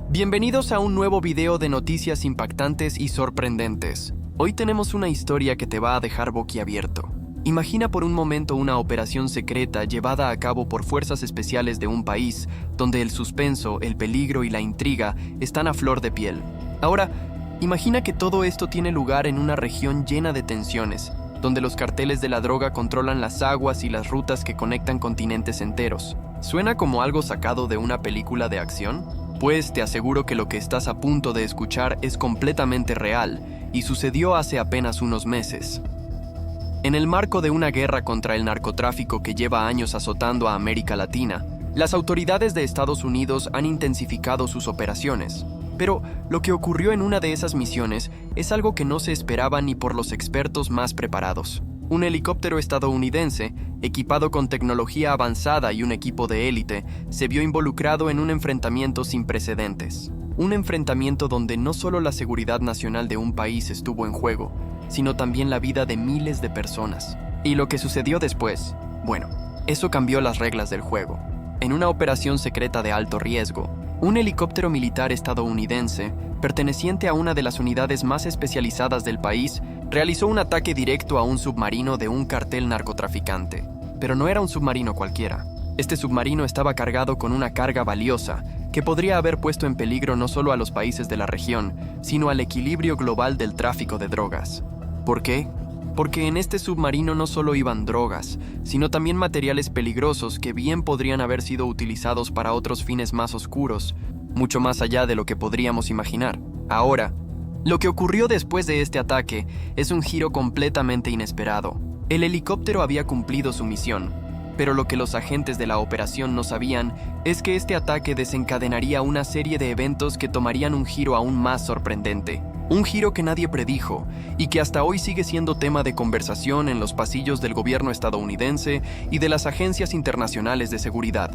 Bienvenidos a un nuevo video de noticias impactantes y sorprendentes. Hoy tenemos una historia que te va a dejar boquiabierto. Imagina por un momento una operación secreta llevada a cabo por fuerzas especiales de un país, donde el suspenso, el peligro y la intriga están a flor de piel. Ahora, imagina que todo esto tiene lugar en una región llena de tensiones, donde los carteles de la droga controlan las aguas y las rutas que conectan continentes enteros. ¿Suena como algo sacado de una película de acción? Pues te aseguro que lo que estás a punto de escuchar es completamente real y sucedió hace apenas unos meses. En el marco de una guerra contra el narcotráfico que lleva años azotando a América Latina, las autoridades de Estados Unidos han intensificado sus operaciones. Pero lo que ocurrió en una de esas misiones es algo que no se esperaba ni por los expertos más preparados. Un helicóptero estadounidense, equipado con tecnología avanzada y un equipo de élite, se vio involucrado en un enfrentamiento sin precedentes. Un enfrentamiento donde no solo la seguridad nacional de un país estuvo en juego, sino también la vida de miles de personas. Y lo que sucedió después, bueno, eso cambió las reglas del juego. En una operación secreta de alto riesgo, un helicóptero militar estadounidense, perteneciente a una de las unidades más especializadas del país, realizó un ataque directo a un submarino de un cartel narcotraficante. Pero no era un submarino cualquiera. Este submarino estaba cargado con una carga valiosa que podría haber puesto en peligro no solo a los países de la región, sino al equilibrio global del tráfico de drogas. ¿Por qué? Porque en este submarino no solo iban drogas, sino también materiales peligrosos que bien podrían haber sido utilizados para otros fines más oscuros, mucho más allá de lo que podríamos imaginar. Ahora, lo que ocurrió después de este ataque es un giro completamente inesperado. El helicóptero había cumplido su misión, pero lo que los agentes de la operación no sabían es que este ataque desencadenaría una serie de eventos que tomarían un giro aún más sorprendente. Un giro que nadie predijo y que hasta hoy sigue siendo tema de conversación en los pasillos del gobierno estadounidense y de las agencias internacionales de seguridad.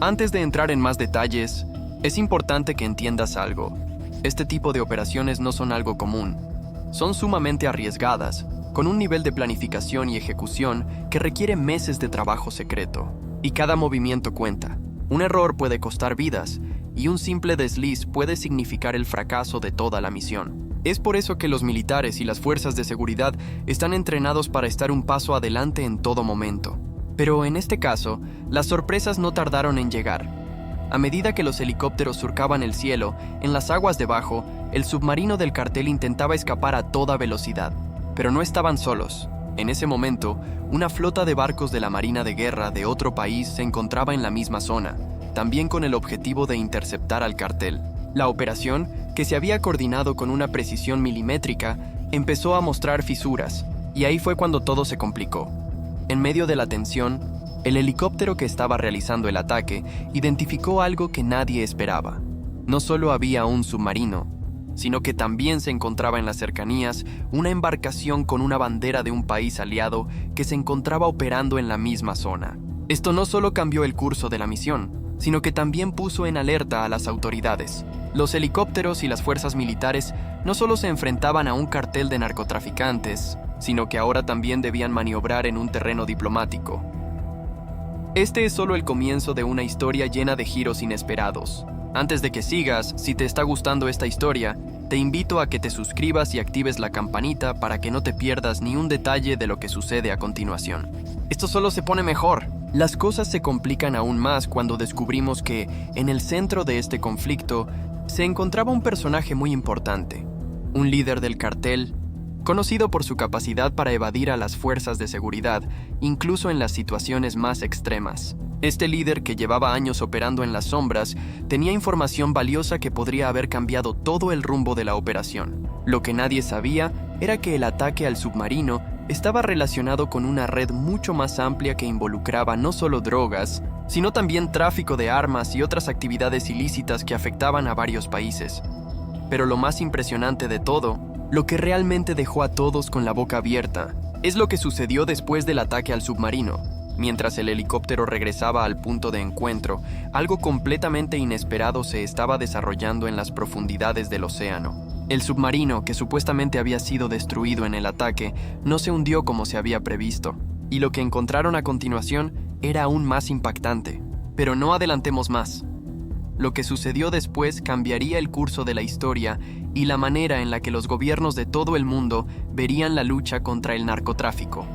Antes de entrar en más detalles, es importante que entiendas algo. Este tipo de operaciones no son algo común. Son sumamente arriesgadas, con un nivel de planificación y ejecución que requiere meses de trabajo secreto. Y cada movimiento cuenta. Un error puede costar vidas, y un simple desliz puede significar el fracaso de toda la misión. Es por eso que los militares y las fuerzas de seguridad están entrenados para estar un paso adelante en todo momento. Pero en este caso, las sorpresas no tardaron en llegar. A medida que los helicópteros surcaban el cielo, en las aguas debajo, el submarino del cartel intentaba escapar a toda velocidad. Pero no estaban solos. En ese momento, una flota de barcos de la Marina de Guerra de otro país se encontraba en la misma zona, también con el objetivo de interceptar al cartel. La operación, que se había coordinado con una precisión milimétrica, empezó a mostrar fisuras, y ahí fue cuando todo se complicó. En medio de la tensión, el helicóptero que estaba realizando el ataque identificó algo que nadie esperaba. No solo había un submarino, sino que también se encontraba en las cercanías una embarcación con una bandera de un país aliado que se encontraba operando en la misma zona. Esto no solo cambió el curso de la misión, sino que también puso en alerta a las autoridades. Los helicópteros y las fuerzas militares no solo se enfrentaban a un cartel de narcotraficantes, sino que ahora también debían maniobrar en un terreno diplomático. Este es solo el comienzo de una historia llena de giros inesperados. Antes de que sigas, si te está gustando esta historia, te invito a que te suscribas y actives la campanita para que no te pierdas ni un detalle de lo que sucede a continuación. Esto solo se pone mejor. Las cosas se complican aún más cuando descubrimos que, en el centro de este conflicto, se encontraba un personaje muy importante, un líder del cartel, conocido por su capacidad para evadir a las fuerzas de seguridad, incluso en las situaciones más extremas. Este líder, que llevaba años operando en las sombras, tenía información valiosa que podría haber cambiado todo el rumbo de la operación. Lo que nadie sabía era que el ataque al submarino estaba relacionado con una red mucho más amplia que involucraba no solo drogas, sino también tráfico de armas y otras actividades ilícitas que afectaban a varios países. Pero lo más impresionante de todo, lo que realmente dejó a todos con la boca abierta, es lo que sucedió después del ataque al submarino. Mientras el helicóptero regresaba al punto de encuentro, algo completamente inesperado se estaba desarrollando en las profundidades del océano. El submarino, que supuestamente había sido destruido en el ataque, no se hundió como se había previsto, y lo que encontraron a continuación era aún más impactante. Pero no adelantemos más. lo que sucedió después cambiaría el curso de la historia y la manera en la que los gobiernos de todo el mundo verían la lucha contra el narcotráfico.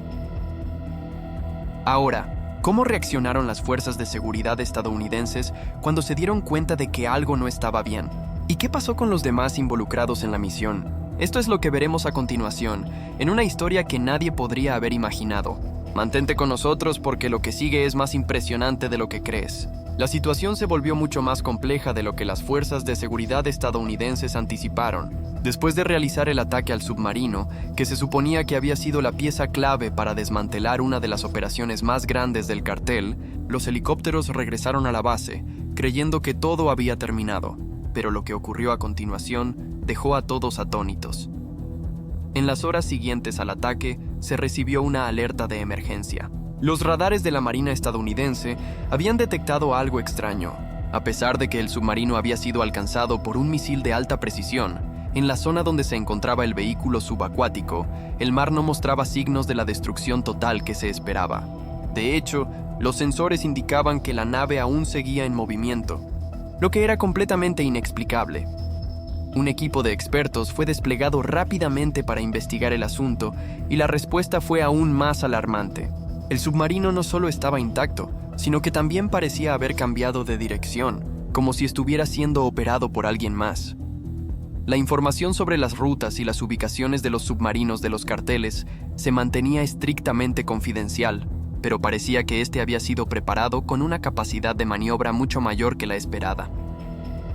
Ahora, ¿cómo reaccionaron las fuerzas de seguridad estadounidenses cuando se dieron cuenta de que algo no estaba bien? ¿Y qué pasó con los demás involucrados en la misión? Esto es lo que veremos a continuación, en una historia que nadie podría haber imaginado. Mantente con nosotros porque lo que sigue es más impresionante de lo que crees. La situación se volvió mucho más compleja de lo que las fuerzas de seguridad estadounidenses anticiparon. Después de realizar el ataque al submarino, que se suponía que había sido la pieza clave para desmantelar una de las operaciones más grandes del cartel, los helicópteros regresaron a la base, creyendo que todo había terminado. Pero lo que ocurrió a continuación dejó a todos atónitos. En las horas siguientes al ataque, se recibió una alerta de emergencia. Los radares de la Marina estadounidense habían detectado algo extraño. A pesar de que el submarino había sido alcanzado por un misil de alta precisión, en la zona donde se encontraba el vehículo subacuático, el mar no mostraba signos de la destrucción total que se esperaba. De hecho, los sensores indicaban que la nave aún seguía en movimiento, lo que era completamente inexplicable. Un equipo de expertos fue desplegado rápidamente para investigar el asunto y la respuesta fue aún más alarmante. El submarino no solo estaba intacto, sino que también parecía haber cambiado de dirección, como si estuviera siendo operado por alguien más. La información sobre las rutas y las ubicaciones de los submarinos de los carteles se mantenía estrictamente confidencial, pero parecía que este había sido preparado con una capacidad de maniobra mucho mayor que la esperada.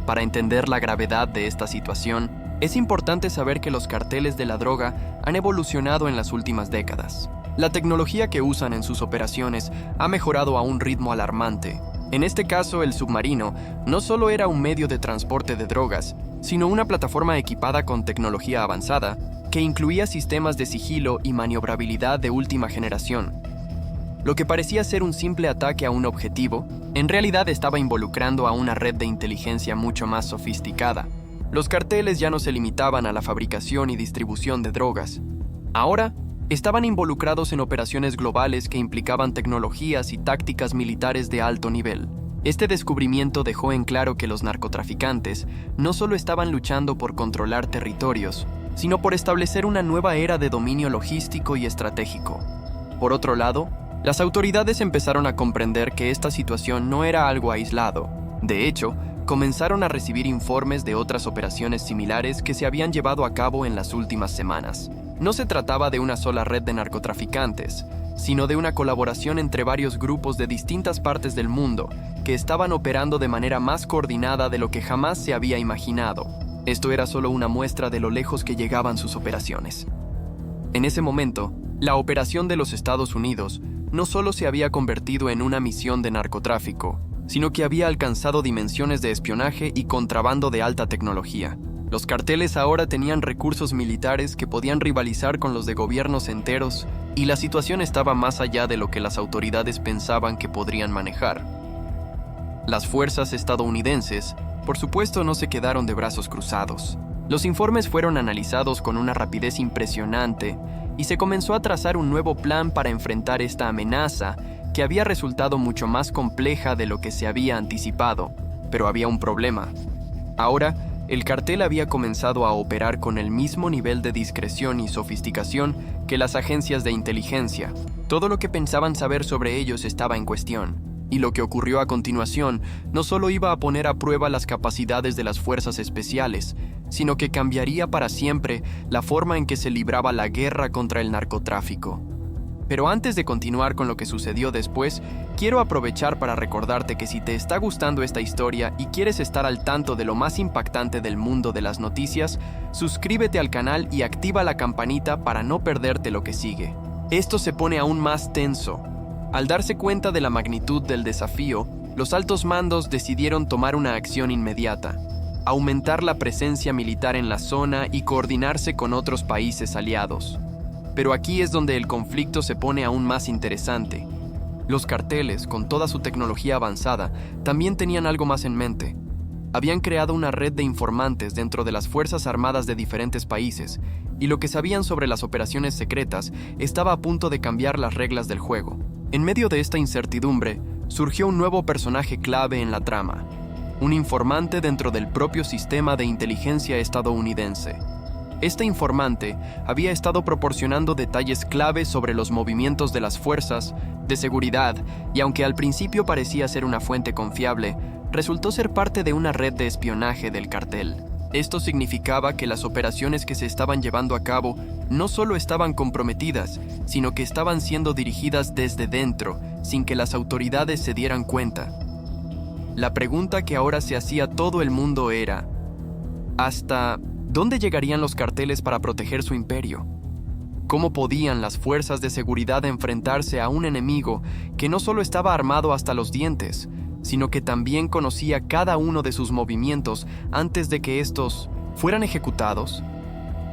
Para entender la gravedad de esta situación, es importante saber que los carteles de la droga han evolucionado en las últimas décadas. La tecnología que usan en sus operaciones ha mejorado a un ritmo alarmante. En este caso, el submarino no solo era un medio de transporte de drogas, sino una plataforma equipada con tecnología avanzada que incluía sistemas de sigilo y maniobrabilidad de última generación. Lo que parecía ser un simple ataque a un objetivo, en realidad estaba involucrando a una red de inteligencia mucho más sofisticada. Los carteles ya no se limitaban a la fabricación y distribución de drogas. Ahora, estaban involucrados en operaciones globales que implicaban tecnologías y tácticas militares de alto nivel. Este descubrimiento dejó en claro que los narcotraficantes no solo estaban luchando por controlar territorios, sino por establecer una nueva era de dominio logístico y estratégico. Por otro lado, las autoridades empezaron a comprender que esta situación no era algo aislado. De hecho, comenzaron a recibir informes de otras operaciones similares que se habían llevado a cabo en las últimas semanas. No se trataba de una sola red de narcotraficantes, sino de una colaboración entre varios grupos de distintas partes del mundo que estaban operando de manera más coordinada de lo que jamás se había imaginado. Esto era solo una muestra de lo lejos que llegaban sus operaciones. En ese momento, la operación de los Estados Unidos no solo se había convertido en una misión de narcotráfico, sino que había alcanzado dimensiones de espionaje y contrabando de alta tecnología. Los carteles ahora tenían recursos militares que podían rivalizar con los de gobiernos enteros, y la situación estaba más allá de lo que las autoridades pensaban que podrían manejar. Las fuerzas estadounidenses, por supuesto, no se quedaron de brazos cruzados. Los informes fueron analizados con una rapidez impresionante y se comenzó a trazar un nuevo plan para enfrentar esta amenaza que había resultado mucho más compleja de lo que se había anticipado. Pero había un problema. Ahora, el cartel había comenzado a operar con el mismo nivel de discreción y sofisticación que las agencias de inteligencia. Todo lo que pensaban saber sobre ellos estaba en cuestión, y lo que ocurrió a continuación no solo iba a poner a prueba las capacidades de las fuerzas especiales, sino que cambiaría para siempre la forma en que se libraba la guerra contra el narcotráfico. Pero antes de continuar con lo que sucedió después, quiero aprovechar para recordarte que si te está gustando esta historia y quieres estar al tanto de lo más impactante del mundo de las noticias, suscríbete al canal y activa la campanita para no perderte lo que sigue. Esto se pone aún más tenso. Al darse cuenta de la magnitud del desafío, los altos mandos decidieron tomar una acción inmediata: aumentar la presencia militar en la zona y coordinarse con otros países aliados. Pero aquí es donde el conflicto se pone aún más interesante. Los carteles, con toda su tecnología avanzada, también tenían algo más en mente. Habían creado una red de informantes dentro de las Fuerzas Armadas de diferentes países, y lo que sabían sobre las operaciones secretas estaba a punto de cambiar las reglas del juego. En medio de esta incertidumbre, surgió un nuevo personaje clave en la trama: un informante dentro del propio sistema de inteligencia estadounidense. Este informante había estado proporcionando detalles clave sobre los movimientos de las fuerzas de seguridad y aunque al principio parecía ser una fuente confiable, resultó ser parte de una red de espionaje del cartel. Esto significaba que las operaciones que se estaban llevando a cabo no solo estaban comprometidas, sino que estaban siendo dirigidas desde dentro, sin que las autoridades se dieran cuenta. La pregunta que ahora se hacía todo el mundo era: ¿hasta dónde llegarían los carteles para proteger su imperio? ¿Cómo podían las fuerzas de seguridad enfrentarse a un enemigo que no solo estaba armado hasta los dientes, sino que también conocía cada uno de sus movimientos antes de que estos fueran ejecutados?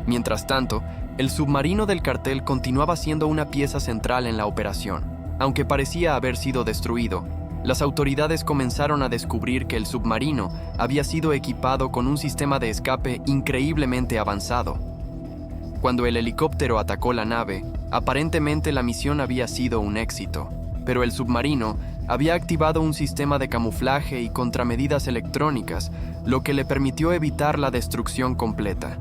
Mientras tanto, el submarino del cartel continuaba siendo una pieza central en la operación. Aunque parecía haber sido destruido, las autoridades comenzaron a descubrir que el submarino había sido equipado con un sistema de escape increíblemente avanzado. Cuando el helicóptero atacó la nave, aparentemente la misión había sido un éxito, pero el submarino había activado un sistema de camuflaje y contramedidas electrónicas, lo que le permitió evitar la destrucción completa.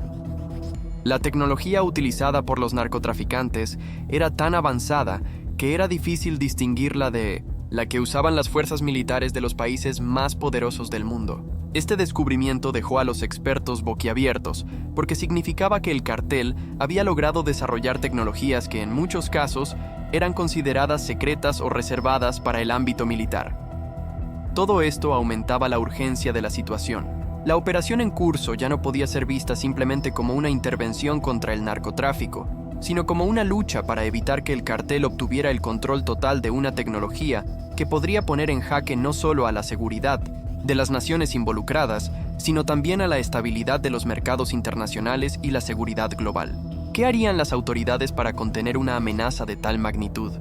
La tecnología utilizada por los narcotraficantes era tan avanzada que era difícil distinguirla de la que usaban las fuerzas militares de los países más poderosos del mundo. Este descubrimiento dejó a los expertos boquiabiertos, porque significaba que el cartel había logrado desarrollar tecnologías que en muchos casos eran consideradas secretas o reservadas para el ámbito militar. Todo esto aumentaba la urgencia de la situación. La operación en curso ya no podía ser vista simplemente como una intervención contra el narcotráfico, sino como una lucha para evitar que el cartel obtuviera el control total de una tecnología que podría poner en jaque no solo a la seguridad de las naciones involucradas, sino también a la estabilidad de los mercados internacionales y la seguridad global. ¿Qué harían las autoridades para contener una amenaza de tal magnitud?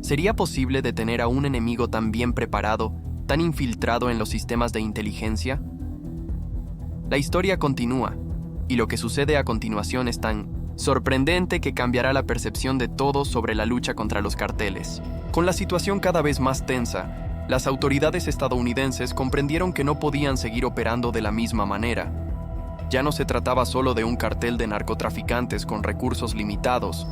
¿Sería posible detener a un enemigo tan bien preparado, tan infiltrado en los sistemas de inteligencia? La historia continúa, y lo que sucede a continuación es tan sorprendente que cambiará la percepción de todos sobre la lucha contra los carteles. Con la situación cada vez más tensa, las autoridades estadounidenses comprendieron que no podían seguir operando de la misma manera. Ya no se trataba solo de un cartel de narcotraficantes con recursos limitados.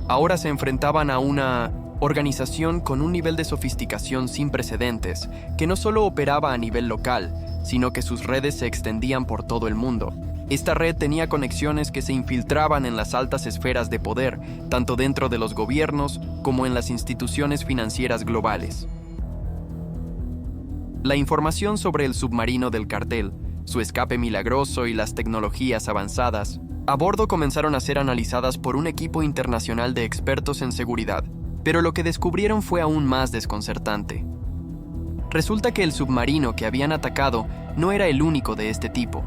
Ahora se enfrentaban a una organización con un nivel de sofisticación sin precedentes, que no solo operaba a nivel local, sino que sus redes se extendían por todo el mundo. Esta red tenía conexiones que se infiltraban en las altas esferas de poder, tanto dentro de los gobiernos como en las instituciones financieras globales. La información sobre el submarino del cartel, su escape milagroso y las tecnologías avanzadas a bordo comenzaron a ser analizadas por un equipo internacional de expertos en seguridad, pero lo que descubrieron fue aún más desconcertante. Resulta que el submarino que habían atacado no era el único de este tipo.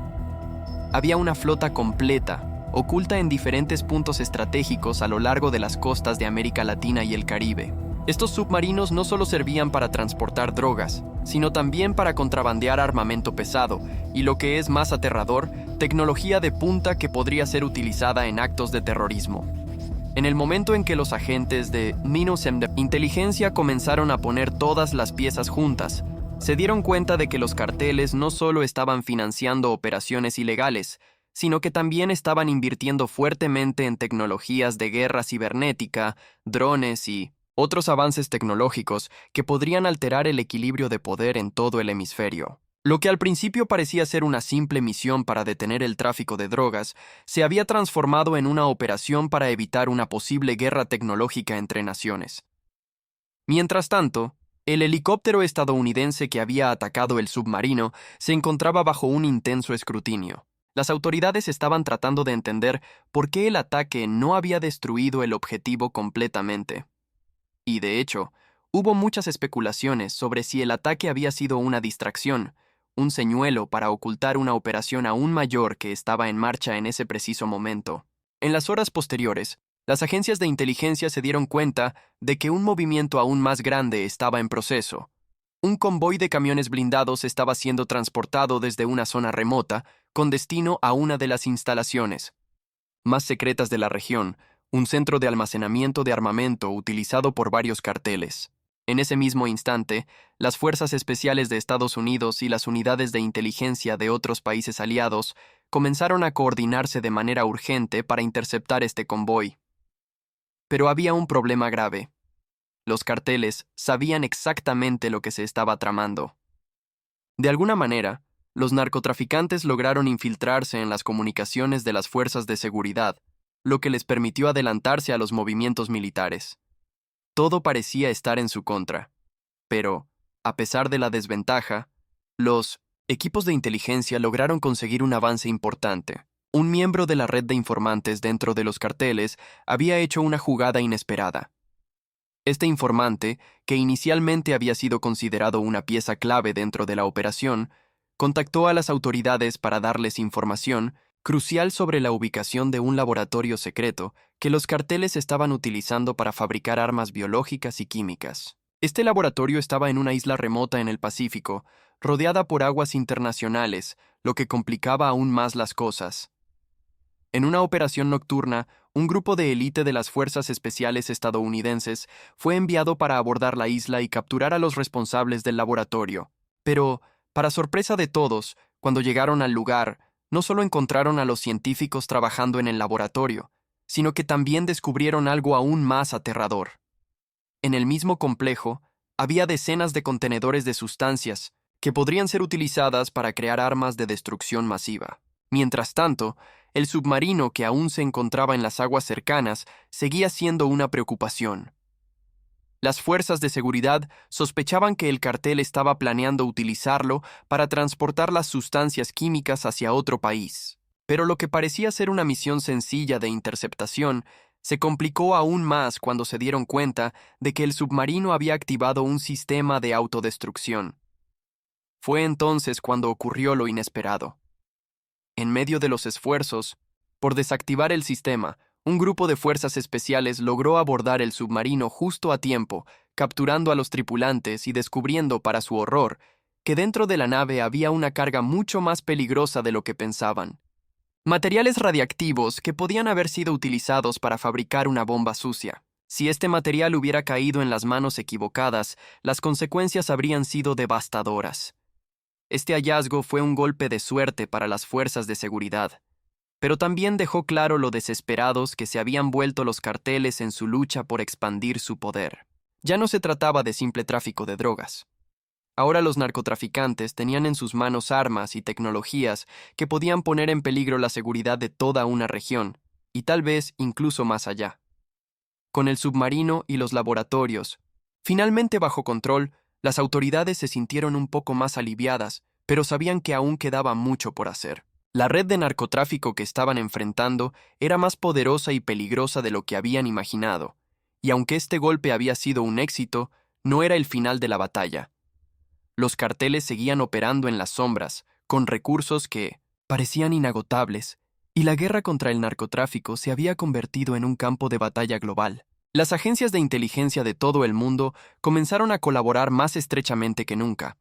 Había una flota completa, oculta en diferentes puntos estratégicos a lo largo de las costas de América Latina y el Caribe. Estos submarinos no solo servían para transportar drogas, sino también para contrabandear armamento pesado y, lo que es más aterrador, tecnología de punta que podría ser utilizada en actos de terrorismo. En el momento en que los agentes de inteligencia comenzaron a poner todas las piezas juntas, se dieron cuenta de que los carteles no solo estaban financiando operaciones ilegales, sino que también estaban invirtiendo fuertemente en tecnologías de guerra cibernética, drones y otros avances tecnológicos que podrían alterar el equilibrio de poder en todo el hemisferio. Lo que al principio parecía ser una simple misión para detener el tráfico de drogas, se había transformado en una operación para evitar una posible guerra tecnológica entre naciones. Mientras tanto, el helicóptero estadounidense que había atacado el submarino se encontraba bajo un intenso escrutinio. Las autoridades estaban tratando de entender por qué el ataque no había destruido el objetivo completamente. Y de hecho, hubo muchas especulaciones sobre si el ataque había sido una distracción, un señuelo para ocultar una operación aún mayor que estaba en marcha en ese preciso momento. En las horas posteriores, las agencias de inteligencia se dieron cuenta de que un movimiento aún más grande estaba en proceso. Un convoy de camiones blindados estaba siendo transportado desde una zona remota con destino a una de las instalaciones más secretas de la región, un centro de almacenamiento de armamento utilizado por varios carteles. En ese mismo instante, las fuerzas especiales de Estados Unidos y las unidades de inteligencia de otros países aliados comenzaron a coordinarse de manera urgente para interceptar este convoy. Pero había un problema grave. Los carteles sabían exactamente lo que se estaba tramando. De alguna manera, los narcotraficantes lograron infiltrarse en las comunicaciones de las fuerzas de seguridad, lo que les permitió adelantarse a los movimientos militares. Todo parecía estar en su contra. Pero, a pesar de la desventaja, los equipos de inteligencia lograron conseguir un avance importante. Un miembro de la red de informantes dentro de los carteles había hecho una jugada inesperada. Este informante, que inicialmente había sido considerado una pieza clave dentro de la operación, contactó a las autoridades para darles información crucial sobre la ubicación de un laboratorio secreto que los carteles estaban utilizando para fabricar armas biológicas y químicas. Este laboratorio estaba en una isla remota en el Pacífico, rodeada por aguas internacionales, lo que complicaba aún más las cosas. En una operación nocturna, un grupo de élite de las Fuerzas Especiales estadounidenses fue enviado para abordar la isla y capturar a los responsables del laboratorio. Pero, para sorpresa de todos, cuando llegaron al lugar, no solo encontraron a los científicos trabajando en el laboratorio, sino que también descubrieron algo aún más aterrador. En el mismo complejo, había decenas de contenedores de sustancias que podrían ser utilizadas para crear armas de destrucción masiva. Mientras tanto, el submarino que aún se encontraba en las aguas cercanas seguía siendo una preocupación. Las fuerzas de seguridad sospechaban que el cartel estaba planeando utilizarlo para transportar las sustancias químicas hacia otro país. Pero lo que parecía ser una misión sencilla de interceptación se complicó aún más cuando se dieron cuenta de que el submarino había activado un sistema de autodestrucción. Fue entonces cuando ocurrió lo inesperado. En medio de los esfuerzos por desactivar el sistema, un grupo de fuerzas especiales logró abordar el submarino justo a tiempo, capturando a los tripulantes y descubriendo, para su horror, que dentro de la nave había una carga mucho más peligrosa de lo que pensaban. Materiales radiactivos que podían haber sido utilizados para fabricar una bomba sucia. Si este material hubiera caído en las manos equivocadas, las consecuencias habrían sido devastadoras. Este hallazgo fue un golpe de suerte para las fuerzas de seguridad, pero también dejó claro lo desesperados que se habían vuelto los carteles en su lucha por expandir su poder. Ya no se trataba de simple tráfico de drogas. Ahora los narcotraficantes tenían en sus manos armas y tecnologías que podían poner en peligro la seguridad de toda una región, y tal vez incluso más allá. Con el submarino y los laboratorios finalmente bajo control, las autoridades se sintieron un poco más aliviadas, pero sabían que aún quedaba mucho por hacer. La red de narcotráfico que estaban enfrentando era más poderosa y peligrosa de lo que habían imaginado, y aunque este golpe había sido un éxito, no era el final de la batalla. Los carteles seguían operando en las sombras, con recursos que parecían inagotables, y la guerra contra el narcotráfico se había convertido en un campo de batalla global. Las agencias de inteligencia de todo el mundo comenzaron a colaborar más estrechamente que nunca.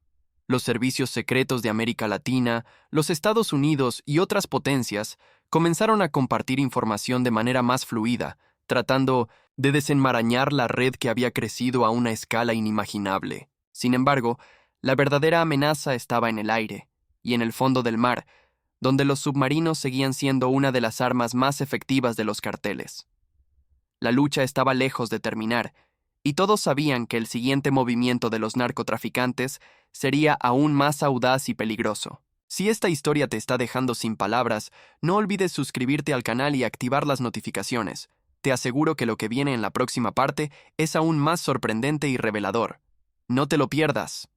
Los servicios secretos de América Latina, los Estados Unidos y otras potencias comenzaron a compartir información de manera más fluida, tratando de desenmarañar la red que había crecido a una escala inimaginable. Sin embargo, la verdadera amenaza estaba en el aire y en el fondo del mar, donde los submarinos seguían siendo una de las armas más efectivas de los carteles. La lucha estaba lejos de terminar, y todos sabían que el siguiente movimiento de los narcotraficantes sería aún más audaz y peligroso. Si esta historia te está dejando sin palabras, no olvides suscribirte al canal y activar las notificaciones. Te aseguro que lo que viene en la próxima parte es aún más sorprendente y revelador. No te lo pierdas.